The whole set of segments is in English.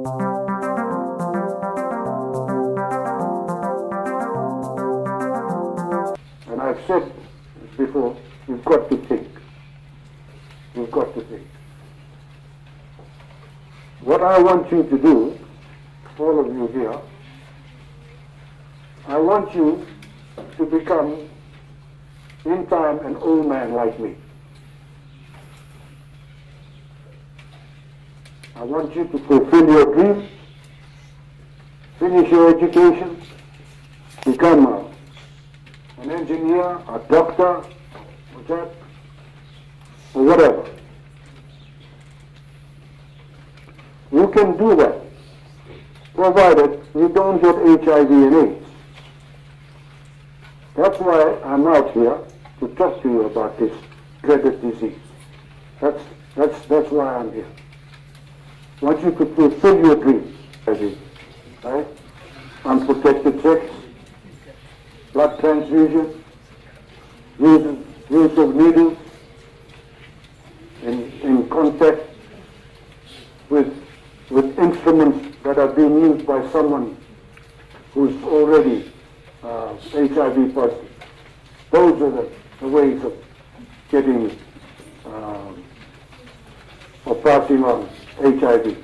And I've said before, you've got to think. You've got to think. What I want you to do, all of you here, I want you to become, in time, an old man like me. I want you to fulfill your dreams, finish your education, become an engineer, a doctor, or whatever. You can do that, provided you don't get HIV and AIDS. That's why I'm out here to talk to you about this dreaded disease. That's why I'm here. I want you to fulfill your dreams, right? Unprotected sex, blood transfusion, use of needles, in contact with instruments that are being used by someone who's already HIV positive. Those are the ways of getting or passing on HIV.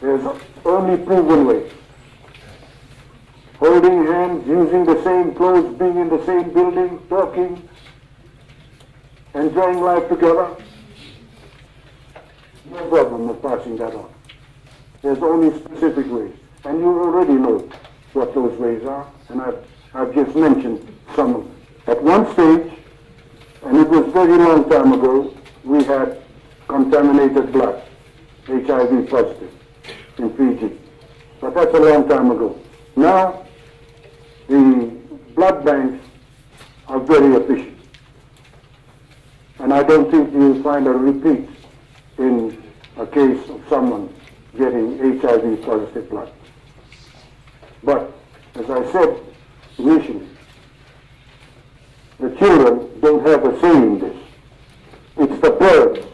There's only proven ways. Holding hands, using the same clothes, being in the same building, talking, enjoying life together. No problem of passing that on. There's only specific ways. And you already know what those ways are, and I've just mentioned some of them. At one stage, and it was very long time ago, we had contaminated blood, HIV positive, in Fiji. But that's a long time ago. Now, the blood banks are very efficient. And I don't think you'll find a repeat in a case of someone getting HIV positive blood. But, as I said initially, the children don't have a say in this. It's the parents,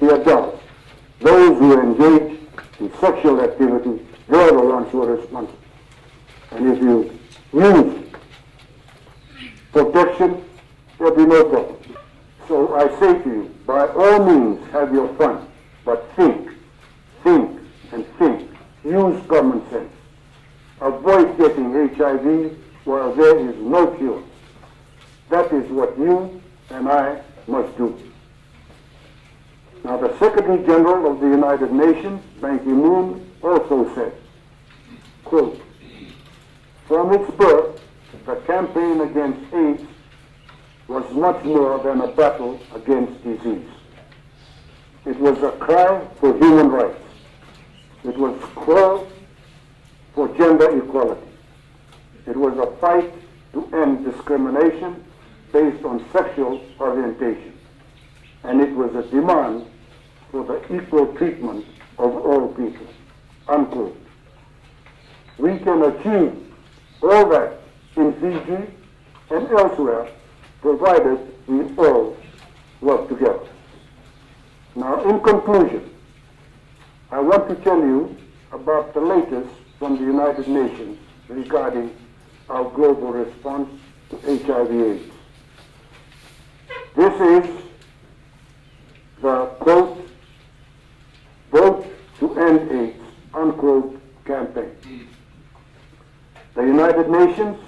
the adults, those who engage in sexual activity, they're the ones who are responsible. And if you use protection, there'll be no problem. So I say to you, by all means have your fun, but think, and think. Use common sense. Avoid getting HIV where there is no cure. That is what you and I must do. Now the Secretary General of the United Nations, Ban Ki-moon, also said, quote, "From its birth, the campaign against AIDS was much more than a battle against disease. It was a cry for human rights. It was a call for gender equality. It was a fight to end discrimination based on sexual orientation. And it was a demand for the equal treatment of all people." Unquote. We can achieve all that in Fiji and elsewhere, provided we all work together. Now, in conclusion, I want to tell you about the latest from the United Nations regarding our global response to HIV/AIDS. This is the, quote, "Vote to End AIDS," unquote, campaign. The United Nations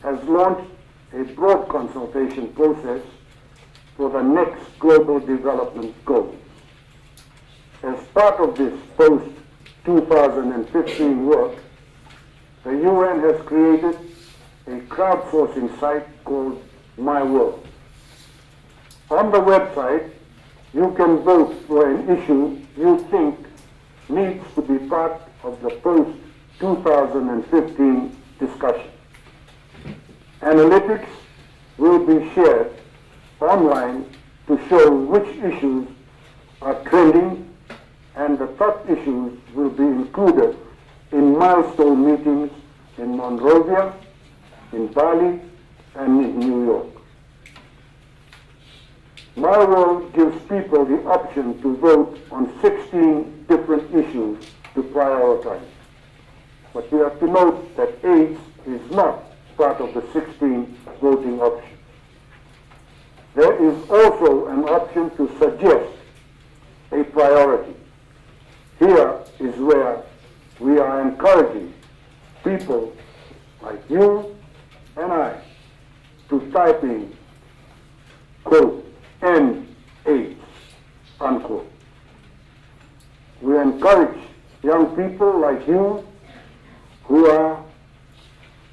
has launched a broad consultation process for the next global development goals. As part of this post-2015 work, the UN has created a crowdsourcing site called My World. On the website, you can vote for an issue you think needs to be part of the post-2015 discussion. Analytics will be shared online to show which issues are trending, and the top issues will be included in milestone meetings in Monrovia, in Bali, and in New York. My world gives people the option to vote on 16 different issues to prioritize. But we have to note that AIDS is not part of the 16 voting options. There is also an option to suggest a priority. Here is where we are encouraging people like you and I to type in, quote, end AIDS, unquote. We encourage young people like you who are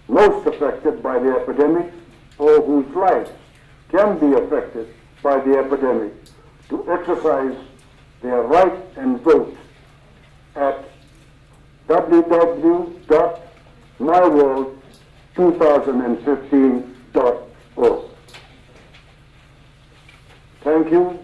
most affected by the epidemic or whose lives can be affected by the epidemic to exercise their right and vote at www.myworld2015.org. Thank you.